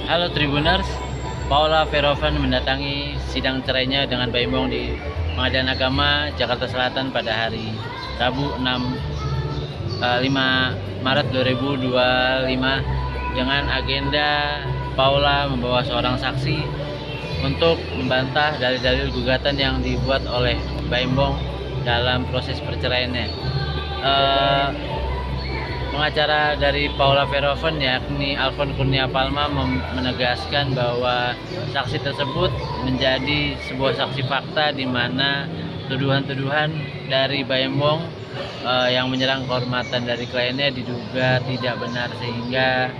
Halo Tribuners, Paula Verhoeven mendatangi sidang cerainya dengan Baim-Bong di Pengadilan Agama Jakarta Selatan pada hari Rabu 5 Maret 2025 dengan agenda Paula membawa seorang saksi untuk membantah dalil-dalil gugatan yang dibuat oleh Baim-Bong dalam proses perceraiannya. Pengacara dari Paula Verhoeven yakni Alfon Kurnia Palma menegaskan bahwa saksi tersebut menjadi sebuah saksi fakta di mana tuduhan-tuduhan dari Baim-Bong yang menyerang kehormatan dari kliennya diduga tidak benar, sehingga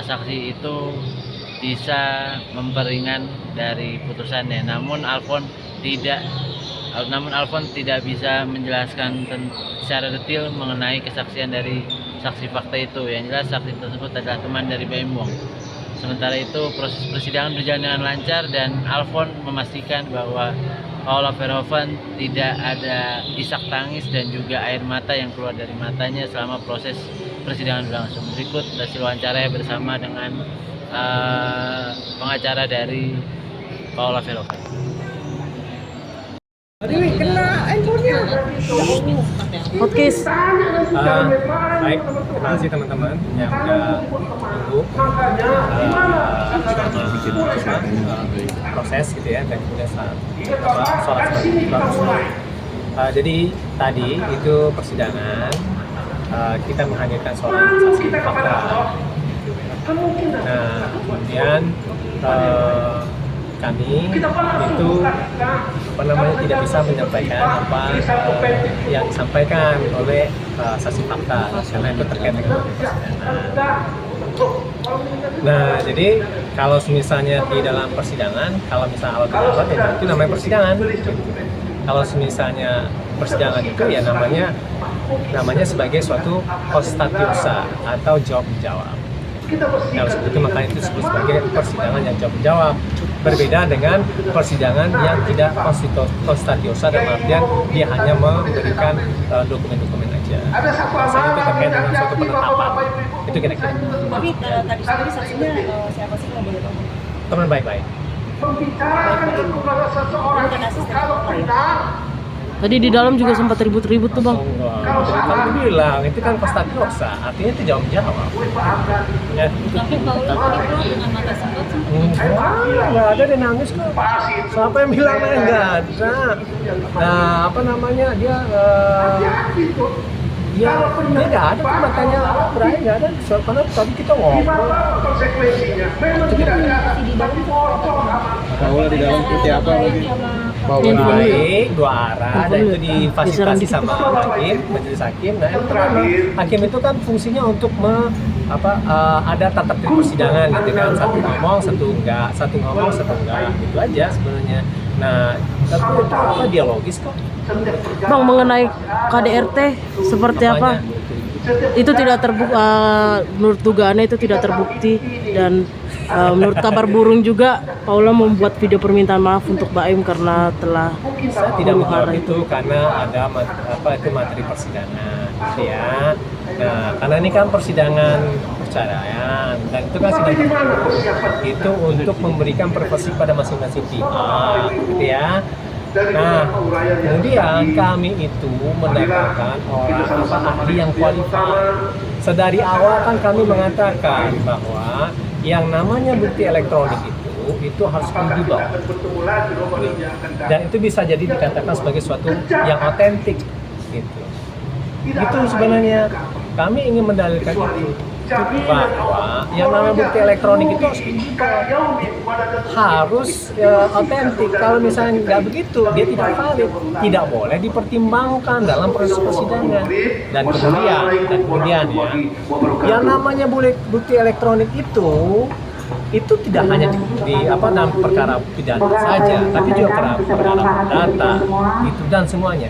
saksi itu bisa memperingan dari putusannya. Namun Alfon tidak bisa menjelaskan secara detail mengenai kesaksian dari saksi fakta itu. Yang jelas saksi tersebut adalah teman dari Baim-Bong. Sementara itu proses persidangan berjalan dengan lancar dan Alfon memastikan bahwa Paula Verhoeven tidak ada isak tangis dan juga air mata yang keluar dari matanya selama proses persidangan berlangsung. Berikut hasil wawancara bersama dengan pengacara dari Paula Verhoeven. Kena handphonenya. Podcast. Baik, terima kasih teman-teman yang udah tunggu proses gitu ya, dan kemudian sholat sebagai jadi tadi itu persidangan kita menghadirkan seorang saksi fakta. Nah, kemudian kami itu tidak bisa menyampaikan apa yang disampaikan oleh saksi fakta karena itu terkait dengan persidangan. Nah, jadi kalau misalnya di dalam persidangan, kalau misalnya alat ya itu namanya persidangan. Kalau misalnya persidangan itu ya namanya sebagai suatu konstatiosa atau jawab menjawab. Kalau seperti itu makanya itu disebut sebagai persidangan yang jawab menjawab. Berbeda dengan persidangan yang tidak konstatiosa, dalam artian dia hanya memberikan dokumen-dokumen aja. Biasanya itu terkait dengan suatu penetapan. Itu kira-kira. Tapi tadi sendiri saksinya siapa sih, nggak boleh tahu? Teman baik-baik. Tadi di dalam juga sempat ribut-ribut tuh, Bang. Kalau bilang itu kan konstatiosa, artinya itu jawab menjawab. Ya. Tapi Paula tadi pulang dengan mata sempat. Nggak ada, dia nangis kok. Siapa yang bilang nggak ada? Nah, apa namanya, dia nggak ada tuh matanya berair, nggak ada. Karena tadi kita ngobrol. Paula di dalam seperti apa lagi? Baik, dua arah, dan itu difasilitasi sama majelis hakim. Nah, itu hakim itu kan fungsinya untuk ada tata tertib persidangan gitu kan, satu ngomong satu enggak, gitu aja sebenarnya. Nah, tapi itu dialogis kok. Bang, mengenai KDRT seperti apa? Itu tidak terbukti, menurut dugaannya itu tidak terbukti, dan menurut kabar burung juga Paula membuat video permintaan maaf untuk Baim karena telah saya tidak menjawab itu karena ada materi persidangan gitu ya. Nah, karena ini kan persidangan perceraian dan itu kan sidang itu untuk memberikan privasi pada masing-masing pihak gitu ya. Nah, kemudian kami itu mendatangkan orang ahli yang kualifikasi. Sedari awal kan kami mengatakan bahwa yang namanya bukti elektronik itu harus dibawa, dan itu bisa jadi dikatakan sebagai suatu yang otentik gitu. Itu sebenarnya kami ingin mendalilkan itu, bahwa yang namanya bukti elektronik itu harus otentik. Kalau misalnya nggak begitu, dia tidak valid, tidak boleh dipertimbangkan dalam proses persidangan. Dan kemudian ya, yang namanya bukti elektronik itu tidak hanya dalam perkara pidana saja, tapi juga perkara perdata itu dan semuanya.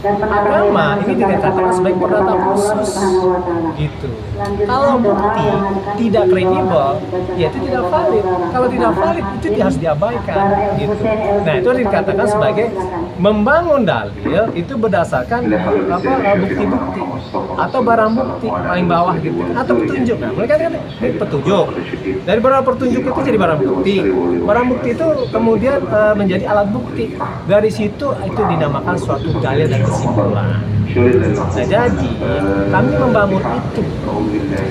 agama ini dikatakan sebagai perdata khusus gitu. Kalau bukti tidak kredibel, ya itu tidak valid. Kalau tidak valid itu harus diabaikan gitu. Nah itu dikatakan sebagai membangun dalil itu berdasarkan bukti-bukti atau barang bukti paling bawah gitu atau petunjuk. Nah mereka kan ini petunjuk. Dari barang petunjuk itu jadi barang bukti. Barang bukti itu kemudian menjadi alat bukti. Dari situ itu dinamakan suatu dalil dan kesimpulan. Nah jadi kami membangun itu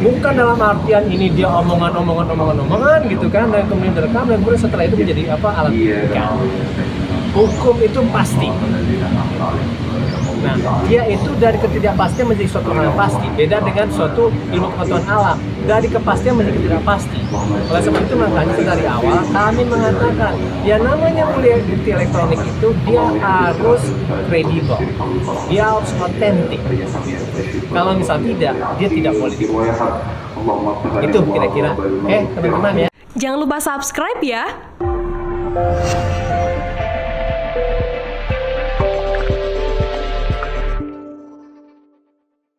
bukan dalam artian ini dia omongan gitu kan, dan kemudian direkam dan kemudian setelah itu menjadi alat bukti. Hukum itu pasti. Nah, dia itu dari ketidakpastian menjadi suatu hal yang pasti. Beda dengan suatu ilmu pengetahuan alam. Dari kepastian menjadi tidak pasti. Oleh sebab itu makanya dari awal kami mengatakan yang namanya bukti elektronik itu dia harus kredibel. Dia harus otentik. Kalau misal tidak, dia tidak boleh dibuat. Itu kira-kira. Teman-teman ya. Jangan lupa subscribe ya.